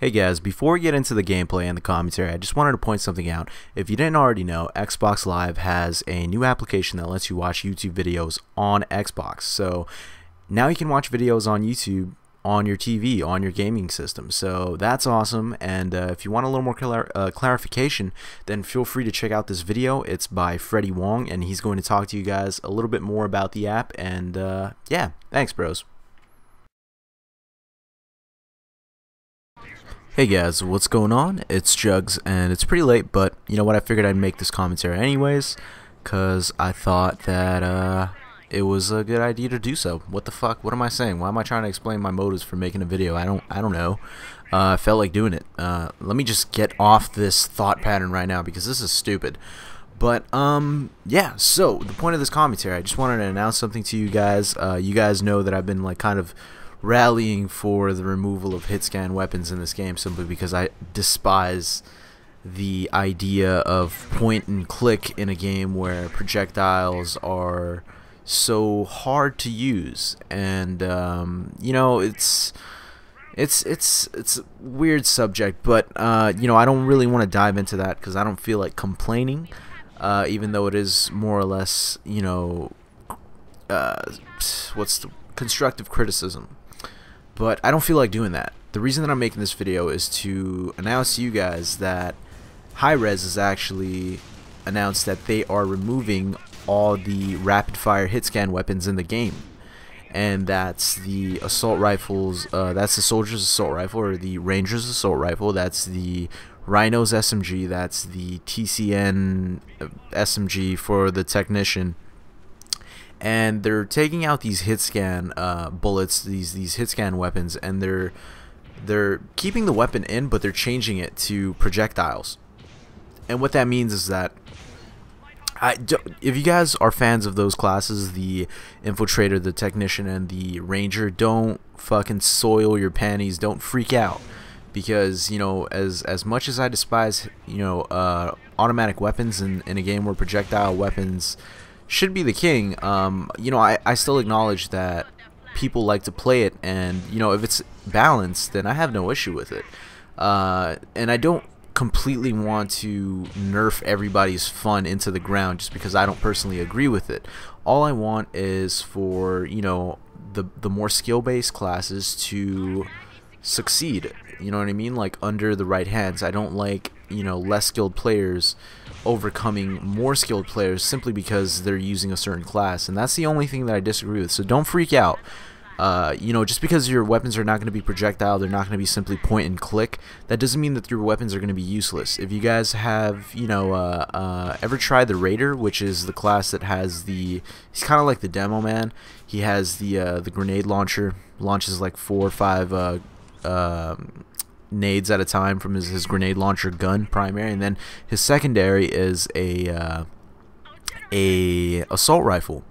Hey guys, before we get into the gameplay and the commentary, I just wanted to point something out. If you didn't already know, Xbox Live has a new application that lets you watch YouTube videos on Xbox. So now you can watch videos on YouTube on your TV, on your gaming system. So that's awesome, and if you want a little more clarification, then feel free to check out this video. It's by Freddie Wong, and he's going to talk to you guys a little bit more about the app, and yeah, thanks bros. Hey guys, what's going on? It's Jugs, and it's pretty late, but you know what, I figured I'd make this commentary anyways, cause I thought that it was a good idea to do so. What the fuck? What am I saying? Why am I trying to explain my motives for making a video? I don't know. I felt like doing it. Let me just get off this thought pattern right now because this is stupid. But yeah, so the point of this commentary, I just wanted to announce something to you guys. You guys know that I've been like kind of rallying for the removal of hitscan weapons in this game simply because I despise the idea of point and click in a game where projectiles are so hard to use, and you know, it's a weird subject, but you know, I don't really want to dive into that because I don't feel like complaining, even though it is more or less, you know, what's the constructive criticism. But I don't feel like doing that. The reason that I'm making this video is to announce to you guys that Hi-Rez has actually announced that they are removing all the rapid-fire hit-scan weapons in the game. And that's the assault rifles, that's the Soldier's assault rifle, or the Ranger's assault rifle, that's the Rhino's SMG, that's the TCN SMG for the Technician. And they're taking out these hit-scan bullets, these hit-scan weapons, and they're keeping the weapon in, but they're changing it to projectiles. And what that means is that if you guys are fans of those classes, the Infiltrator, the Technician, and the Ranger, don't fucking soil your panties. Don't freak out, because you know, as much as I despise, you know, automatic weapons in a game where projectile weapons should be the king, you know, I still acknowledge that people like to play it, and you know, if it's balanced, then I have no issue with it. And I don't completely want to nerf everybody's fun into the ground just because I don't personally agree with it. All I want is for, you know, the more skill-based classes to succeed, you know what I mean, like under the right hands. I don't like, you know, less skilled players overcoming more skilled players simply because they're using a certain class, and that's the only thing that I disagree with. So don't freak out. You know, just because your weapons are not going to be projectile, they're not going to be simply point and click, that doesn't mean that your weapons are going to be useless. If you guys have, you know, ever tried the Raider, which is the class that has he's kind of like the demo man. He has the grenade launcher, launches like 4 or 5 nades at a time from his grenade launcher gun primary, and then his secondary is a assault rifle.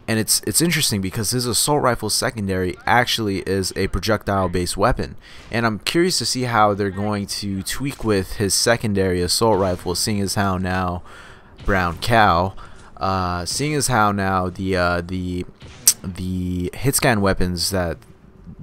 And it's interesting because his assault rifle secondary actually is a projectile based weapon, and I'm curious to see how they're going to tweak with his secondary assault rifle, seeing as how now brown cow, seeing as how now the hit-scan weapons that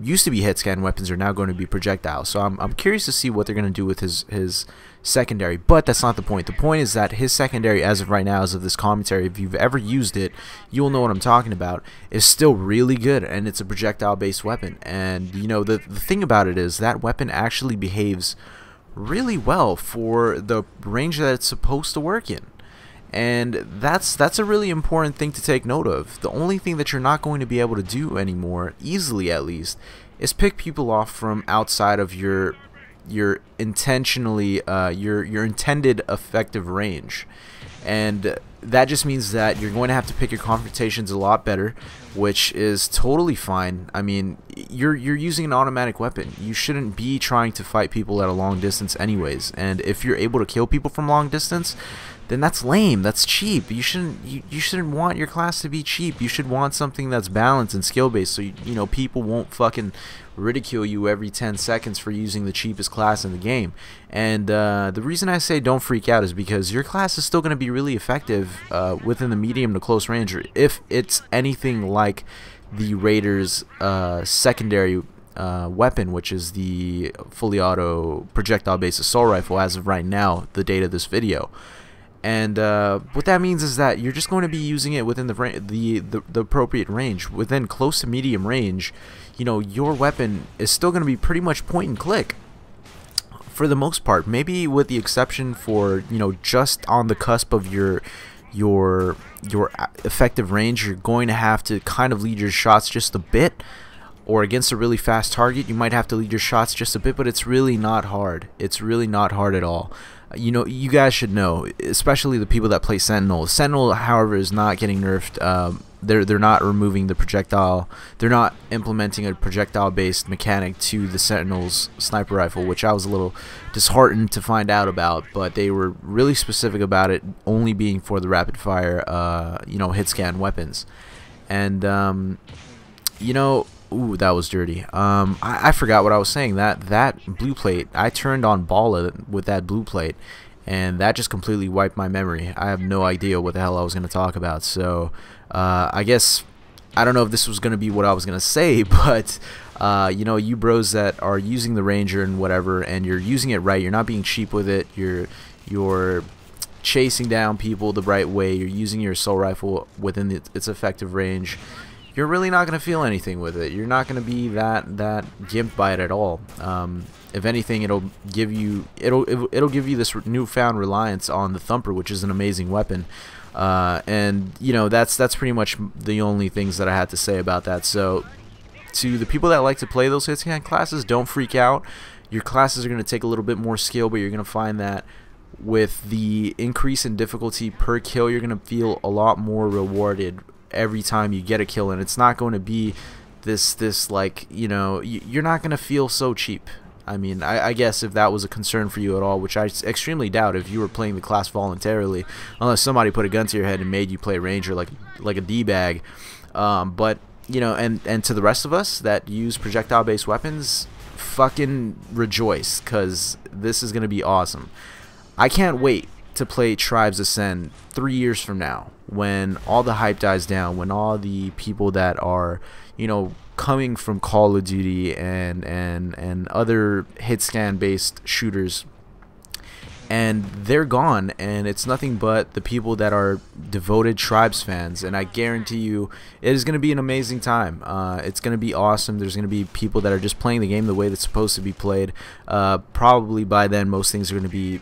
used to be hit-scan weapons are now going to be projectiles. So I'm curious to see what they're going to do with his secondary, but that's not the point. The point is that his secondary, as of right now, as of this commentary, if you've ever used it, you'll know what I'm talking about, is still really good, and it's a projectile based weapon. And you know, the thing about it is that weapon actually behaves really well for the range that it's supposed to work in. And that's a really important thing to take note of. The only thing that you're not going to be able to do anymore, easily at least, is pick people off from outside of your intentionally your intended effective range. And that just means that you're going to have to pick your confrontations a lot better, which is totally fine. I mean, you're using an automatic weapon. You shouldn't be trying to fight people at a long distance anyways, and if you're able to kill people from long distance, then that's lame. That's cheap. You shouldn't want your class to be cheap. You should want something that's balanced and skill based, so you know, people won't fucking ridicule you every 10 seconds for using the cheapest class in the game. And the reason I say don't freak out is because your class is still going to be really effective within the medium to close range, if it's anything like the Raiders secondary weapon, which is the fully auto projectile based assault rifle as of right now, the date of this video. And what that means is that you're just going to be using it within the appropriate range. Within close to medium range, you know, your weapon is still going to be pretty much point and click for the most part. Maybe with the exception for, you know, just on the cusp of your effective range, you're going to have to kind of lead your shots just a bit. Or against a really fast target, you might have to lead your shots just a bit, but it's really not hard. It's really not hard at all. You know, you guys should know, especially the people that play Sentinel. Sentinel, however, is not getting nerfed. They're not removing the projectile. They're not implementing a projectile-based mechanic to the Sentinel's sniper rifle, which I was a little disheartened to find out about. But they were really specific about it only being for the rapid-fire, you know, hit-scan weapons. And you know. Ooh, that was dirty. I forgot what I was saying. That blue plate, I turned on Bala with that blue plate, and that just completely wiped my memory. I have no idea what the hell I was going to talk about. So I guess I don't know if this was going to be what I was going to say, but you know, you bros that are using the Ranger and whatever, and you're using it right, you're not being cheap with it. You're chasing down people the right way. You're using your assault rifle within its effective range. You're really not going to feel anything with it. You're not going to be that gimped by it at all. If anything, it'll give you this newfound reliance on the Thumper, which is an amazing weapon. And you know, that's pretty much the only things that I had to say about that. So to the people that like to play those Hitscan classes, don't freak out. Your classes are going to take a little bit more skill, but you're going to find that with the increase in difficulty per kill, you're going to feel a lot more rewarded every time you get a kill, and it's not going to be this like, you know, you're not going to feel so cheap. I mean, I guess if that was a concern for you at all, which I extremely doubt if you were playing the class voluntarily, unless somebody put a gun to your head and made you play Ranger like a D-bag. But you know, and to the rest of us that use projectile-based weapons, fucking rejoice, because this is going to be awesome. I can't wait to play Tribes Ascend 3 years from now, when all the hype dies down, when all the people that are, you know, coming from Call of Duty and other hit scan based shooters, and they're gone, and it's nothing but the people that are devoted Tribes fans, and I guarantee you it is going to be an amazing time. It's going to be awesome. There's going to be people that are just playing the game the way that's supposed to be played. Probably by then most things are going to be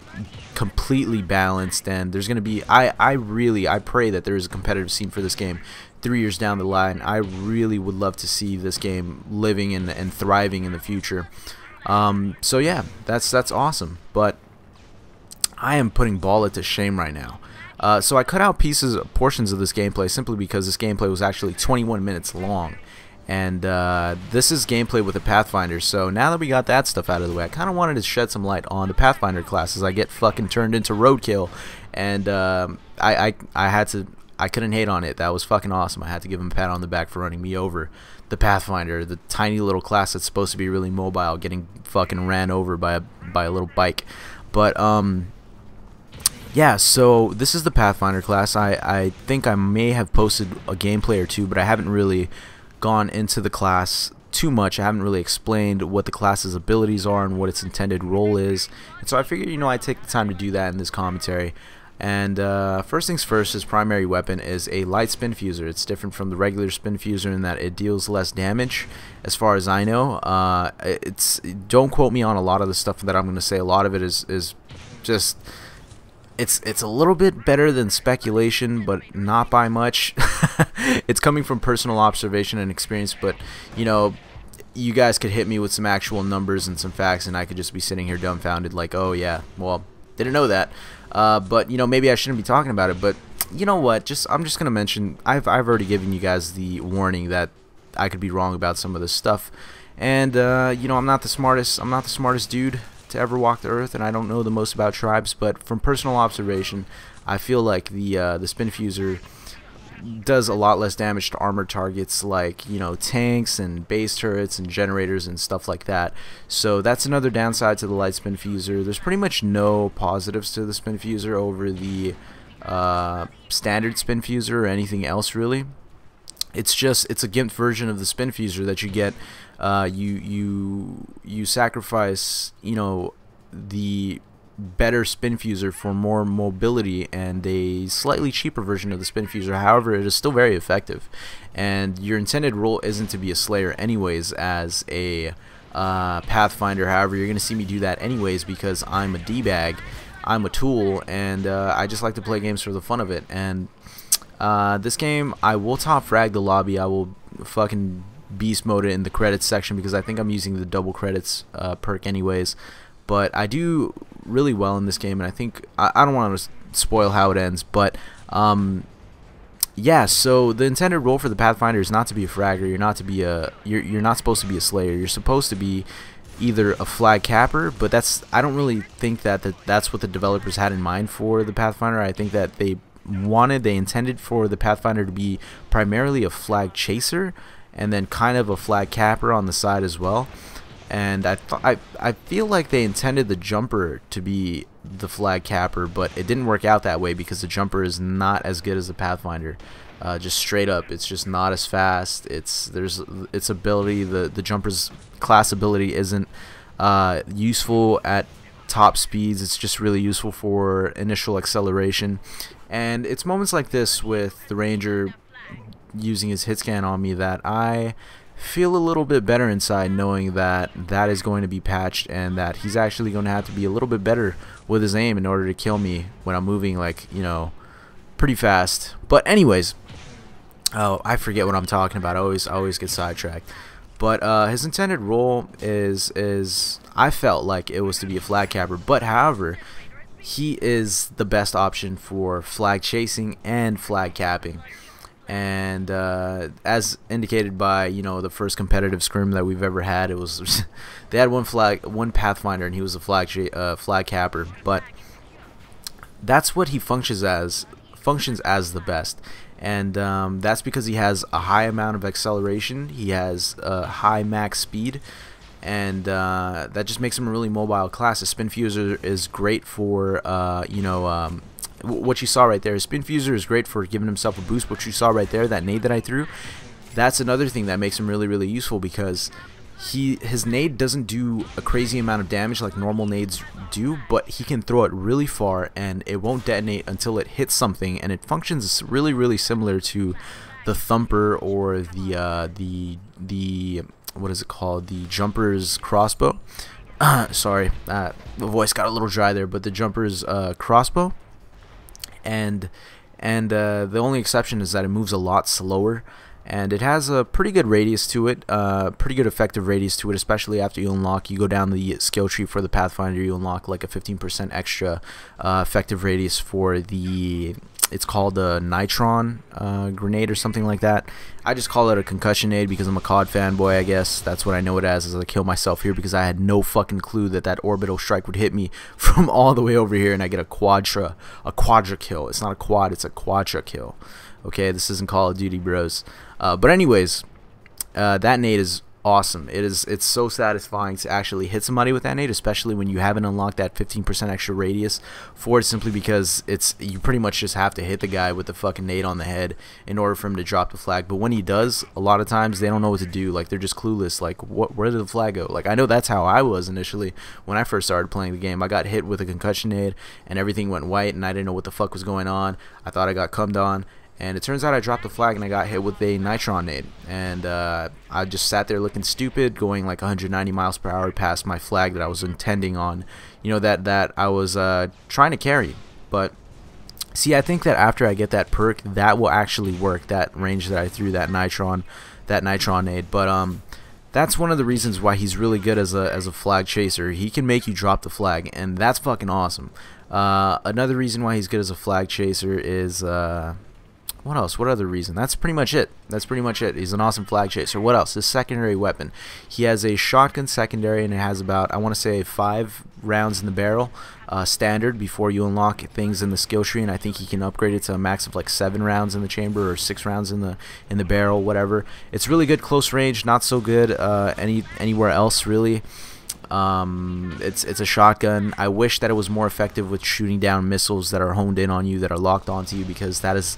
completely balanced, and there's going to be, I pray that there is a competitive scene for this game 3 years down the line. I really would love to see this game living and thriving in the future. So yeah, that's awesome. But I am putting Bala to shame right now. So I cut out portions of this gameplay simply because this gameplay was actually 21 minutes long. And this is gameplay with a Pathfinder. So now that we got that stuff out of the way, I kind of wanted to shed some light on the Pathfinder class as I get fucking turned into roadkill. And I couldn't hate on it. That was fucking awesome. I had to give him a pat on the back for running me over. The Pathfinder, the tiny little class that's supposed to be really mobile, getting fucking ran over by a little bike. But yeah, so this is the Pathfinder class. I think I may have posted a gameplay or two, but I haven't really gone into the class too much. I haven't really explained what the class's abilities are and what its intended role is. And so I figured, you know, I'd take the time to do that in this commentary. And first things first, his primary weapon is a light spin fuser. It's different from the regular spin fuser in that it deals less damage, as far as I know. Don't quote me on a lot of the stuff that I'm going to say. A lot of it is just... It's a little bit better than speculation, but not by much. It's coming from personal observation and experience, but you know, you guys could hit me with some actual numbers and some facts, and I could just be sitting here dumbfounded like, oh yeah, well, didn't know that. But you know, maybe I shouldn't be talking about it, but you know what, I'm just gonna mention, I've already given you guys the warning that I could be wrong about some of this stuff, and you know, I'm not the smartest dude to ever walk the earth, and I don't know the most about Tribes, but from personal observation, I feel like the spin fuser does a lot less damage to armored targets like, you know, tanks and base turrets and generators and stuff like that. So that's another downside to the light spin fuser. There's pretty much no positives to the spin fuser over the standard spin fuser or anything else really. it's a gimped version of the spin fuser that you get. You sacrifice, you know, the better spin fuser for more mobility and a slightly cheaper version of the spin fuser. However, it is still very effective, and your intended role isn't to be a slayer anyways as a Pathfinder. However, you're gonna see me do that anyways because I'm a d-bag, I'm a tool, and I just like to play games for the fun of it. And this game, I will top frag the lobby. I will fucking beast mode it in the credits section because I think I'm using the double credits perk anyways. But I do really well in this game, and I think I don't want to spoil how it ends, but yeah. So the intended role for the Pathfinder is not to be a fragger. You're not to be a you're not supposed to be a slayer. You're supposed to be either a flag capper, but I don't really think that's what the developers had in mind for the Pathfinder. I think that they intended for the Pathfinder to be primarily a flag chaser and then kind of a flag capper on the side as well. And I feel like they intended the jumper to be the flag capper, but it didn't work out that way because the jumper is not as good as the Pathfinder. Just straight up, it's just not as fast. Its ability, the jumper's class ability isn't useful at top speeds. It's just really useful for initial acceleration. And it's moments like this with the Ranger using his Hitscan on me that I feel a little bit better inside, knowing that that is going to be patched and that he's actually going to have to be a little bit better with his aim in order to kill me when I'm moving, like, you know, pretty fast. But anyways, oh, I forget what I'm talking about. I always get sidetracked. But his intended role is I felt like it was to be a flag capper, but however, he is the best option for flag chasing and flag capping. And as indicated by, you know, the first competitive scrim that we've ever had, it was they had one Pathfinder, and he was a flag capper. But that's what he functions as the best, and that's because he has a high amount of acceleration. He has a high max speed, and that just makes him a really mobile class. A spin fuser is great for you know, what you saw right there. Spin fuser is great for giving himself a boost. What you saw right there, that nade that I threw, that's another thing that makes him really useful, because his nade doesn't do a crazy amount of damage like normal nades do, but he can throw it really far and it won't detonate until it hits something, and it functions really similar to the thumper or the what is it called, the jumper's crossbow. Sorry, the voice got a little dry there, but the jumper's crossbow. And the only exception is that it moves a lot slower, and it has a pretty good radius to it, pretty good effective radius to it, especially after you go down the skill tree for the Pathfinder. You unlock like a 15% extra effective radius for the, it's called a Nitron grenade or something like that. I just call it a concussion nade because I'm a COD fanboy, I guess. That's what I know it as I kill myself here, because I had no fucking clue that orbital strike would hit me from all the way over here and I get a quadra kill. It's not a quad, it's a quadra kill. Okay, this isn't Call of Duty, bros. But anyways, that nade is awesome. It's so satisfying to actually hit somebody with that nade, especially when you haven't unlocked that 15% extra radius for it, simply because you pretty much just have to hit the guy with the fucking nade on the head in order for him to drop the flag. But when he does, a lot of times they don't know what to do. Like, they're just clueless. Like, where did the flag go? Like, I know that's how I was initially when I first started playing the game. I got hit with a concussion nade and everything went white and I didn't know what the fuck was going on. I thought I got cummed on. And it turns out I dropped the flag and I got hit with a Nitron nade. And I just sat there looking stupid, going like 190 miles per hour past my flag that I was intending on, you know, that I was trying to carry. But see, I think that after I get that perk, that will actually work, that range that I threw that Nitron nade. But that's one of the reasons why he's really good as a flag chaser. He can make you drop the flag, and that's fucking awesome. Another reason why he's good as a flag chaser is what else? What other reason? That's pretty much it. He's an awesome flag chaser. What else? His secondary weapon. He has a shotgun secondary, and it has about, I want to say, 5 rounds in the barrel, standard, before you unlock things in the skill tree. And I think he can upgrade it to a max of like 7 rounds in the chamber or 6 rounds in the barrel, whatever. It's really good close range. Not so good anywhere else really. It's a shotgun. I wish that it was more effective with shooting down missiles that are honed in on you, that are locked onto you, because that is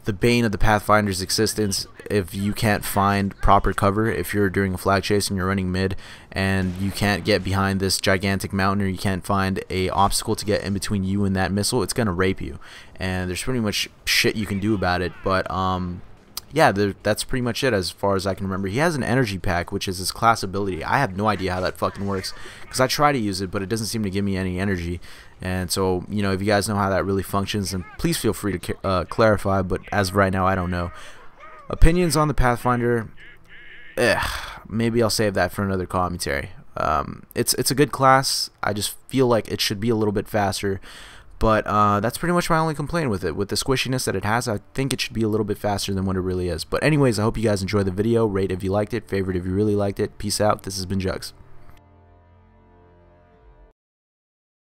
the bane of the Pathfinder's existence if you can't find proper cover. If you're doing a flag chase and you're running mid and you can't get behind this gigantic mountain, or you can't find a obstacle to get in between you and that missile, it's gonna rape you, and there's pretty much shit you can do about it. But yeah, that's pretty much it as far as I can remember. He has an energy pack, which is his class ability. I have no idea how that fucking works, because I try to use it, but it doesn't seem to give me any energy. And so, you know, if you guys know how that really functions, then please feel free to clarify. But as of right now, I don't know. Opinions on the Pathfinder, maybe I'll save that for another commentary. It's a good class. I just feel like it should be a little bit faster. But that's pretty much my only complaint with it. With the squishiness that it has, I think it should be a little bit faster than what it really is. But anyways, I hope you guys enjoyed the video. Rate if you liked it, favorite if you really liked it. Peace out. This has been Jugs.